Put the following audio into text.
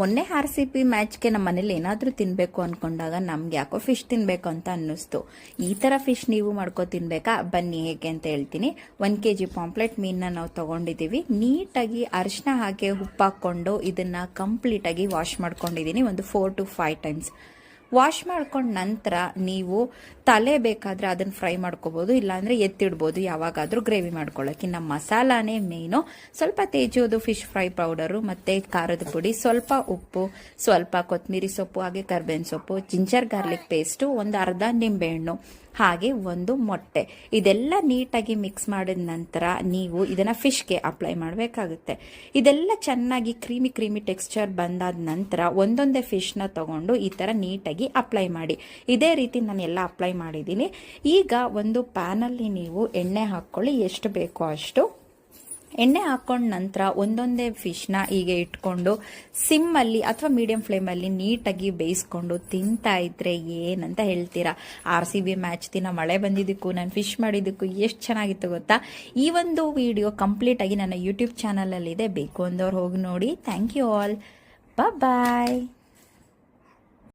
ಮೊನ್ನೆ RCB ಮ್ಯಾಚ್ಗೆ ನಮ್ಮ ಮನೇಲಿ ಏನಾದರೂ ತಿನ್ನಬೇಕು ಅನ್ಕೊಂಡಾಗ ನಮ್ಗೆ ಯಾಕೋ ಫಿಶ್ ತಿನ್ನಬೇಕು ಅಂತ ಅನ್ನಿಸ್ತು. ಈ ಥರ ಫಿಶ್ ನೀವು ಮಾಡ್ಕೊ ತಿನ್ಬೇಕಾ? ಬನ್ನಿ ಹೇಗೆ ಅಂತ ಹೇಳ್ತೀನಿ. 1 kg ಪಾಂಪ್ಲೆಟ್ ಮೀನನ್ನ ನಾವು ತಗೊಂಡಿದ್ದೀವಿ. ನೀಟಾಗಿ ಅರಿಶಿನ ಹಾಕಿ ಉಪ್ಪು ಹಾಕ್ಕೊಂಡು ಇದನ್ನು ಕಂಪ್ಲೀಟಾಗಿ ವಾಶ್ ಮಾಡ್ಕೊಂಡಿದ್ದೀನಿ ಒಂದು 4 to 5 ಟೈಮ್ಸ್. ವಾಶ್ ಮಾಡ್ಕೊಂಡ ನಂತರ ನೀವು ತಲೆ ಬೇಕಾದರೆ ಅದನ್ನು ಫ್ರೈ ಮಾಡ್ಕೋಬೋದು, ಇಲ್ಲಾಂದರೆ ಎತ್ತಿಡ್ಬೋದು ಯಾವಾಗಾದರೂ ಗ್ರೇವಿ ಮಾಡ್ಕೊಳ್ಳೋಕೆ. ನಮ್ಮ ಮಸಾಲಾನೇ ಮೇನು. ಸ್ವಲ್ಪ ತೇಜೋದು ಫಿಶ್ ಫ್ರೈ ಪೌಡರು ಮತ್ತು ಖಾರದ ಪುಡಿ, ಸ್ವಲ್ಪ ಉಪ್ಪು, ಸ್ವಲ್ಪ ಕೊತ್ತಂಬರಿ ಸೊಪ್ಪು, ಹಾಗೆ ಕರ್ಬೇವಿನ ಸೊಪ್ಪು, ಜಿಂಜರ್ ಗಾರ್ಲಿಕ್ ಪೇಸ್ಟು, ಒಂದು ಅರ್ಧ ನಿಂಬೆಹಣ್ಣು, ಹಾಗೆ ಒಂದು ಮೊಟ್ಟೆ. ಇದೆಲ್ಲ ನೀಟಾಗಿ ಮಿಕ್ಸ್ ಮಾಡಿದ ನಂತರ ನೀವು ಇದನ್ನು ಫಿಶ್ಗೆ ಅಪ್ಲೈ ಮಾಡಬೇಕಾಗುತ್ತೆ. ಇದೆಲ್ಲ ಚೆನ್ನಾಗಿ ಕ್ರೀಮಿ ಟೆಕ್ಸ್ಚರ್ ಬಂದಾದ ನಂತರ ಒಂದೊಂದೇ ಫಿಶ್ನ ತಗೊಂಡು ಈ ಥರ ನೀಟಾಗಿ ಅಪ್ಲೈ ಮಾಡಿ. ಇದೇ ರೀತಿ ನಾನು ಎಲ್ಲ ಅಪ್ಲೈ ಮಾಡಿದ್ದೀನಿ. ಈಗ ಒಂದು ಪ್ಯಾನಲ್ಲಿ ನೀವು ಎಣ್ಣೆ ಹಾಕ್ಕೊಳ್ಳಿ, ಎಷ್ಟು ಬೇಕೋ ಅಷ್ಟು. ಎಣ್ಣೆ ಹಾಕೊಂಡ ನಂತರ ಒಂದೊಂದೇ ಫಿಶ್ನ ಹೀಗೆ ಇಟ್ಕೊಂಡು ಸಿಮ್ಮಲ್ಲಿ ಅಥವಾ ಮೀಡಿಯಂ ಫ್ಲೇಮಲ್ಲಿ ನೀಟಾಗಿ ಬೇಯಿಸ್ಕೊಂಡು ತಿಂತಾ ಇದ್ರೆ ಏನಂತ ಹೇಳ್ತೀರಾ. RCB ಮ್ಯಾಚ್ ದಿನ ಮಳೆ ಬಂದಿದ್ದಕ್ಕೂ ನಾನು ಫಿಶ್ ಮಾಡಿದ್ದಕ್ಕೂ ಎಷ್ಟು ಚೆನ್ನಾಗಿತ್ತು ಗೊತ್ತಾ. ಈ ಒಂದು ವಿಡಿಯೋ ಕಂಪ್ಲೀಟ್ ಆಗಿ ನನ್ನ ಯೂಟ್ಯೂಬ್ ಚಾನಲಲ್ಲಿದೆ, ಬೇಕು ಅಂದವ್ರು ಹೋಗಿ ನೋಡಿ. Thank you all, bye.